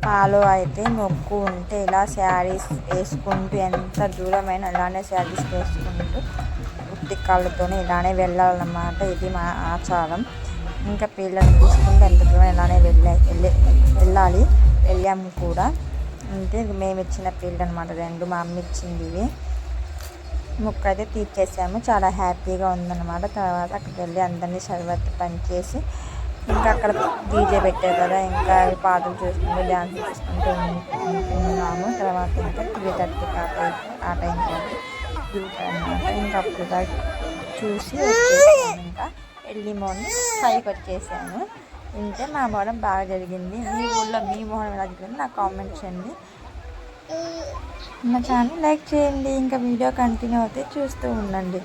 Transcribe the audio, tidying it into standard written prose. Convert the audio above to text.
మాలో అయితే మొక్కు ఉంటే ఇలా శారీస్ వేసుకుంటూ ఎంత దూరమైన ఇలానే శారీస్ వేసుకుంటూ ఉత్తి కాళ్ళతోనే ఇలానే వెళ్ళాలన్నమాట. ఇది మా ఆచారం. ఇంకా పిల్లల్ని తీసుకుంటే ఎంత దూరం ఇలానే వెళ్ళాలి. వెళ్ళాము కూడా. అంటే మేము ఇచ్చిన పిల్లలు అనమాట 2 మా అమ్మ ఇచ్చింది. ఇవి మొక్కు అయితే తీర్చేసాము. చాలా హ్యాపీగా ఉందన్నమాట. తర్వాత అక్కడికి వెళ్ళి అందరినీ షర్బత్ పనిచేసి ఇంకా అక్కడ డీజే పెట్టారు కదా, ఇంకా పాటలు చూసుకుంటూ డ్యాన్స్ చూసుకుంటూ ఉన్నాము. తర్వాత ఇంకా 3:30 ఆ టైంకి అనమాట. ఇంకా అప్పుడు చూసి వచ్చేసాను. ఇంకా ఎర్లీ మార్నింగ్ 5కి వచ్చేసాను. ఇంతే మా మొహరం బాగా జరిగింది. మీ ఊళ్ళో మీ మొహరం ఎలా జరిగింది నాకు కామెంట్ చేయండి. నా ఛానల్ లైక్ చేయండి. ఇంకా వీడియో కంటిన్యూ అయితే చూస్తూ ఉండండి.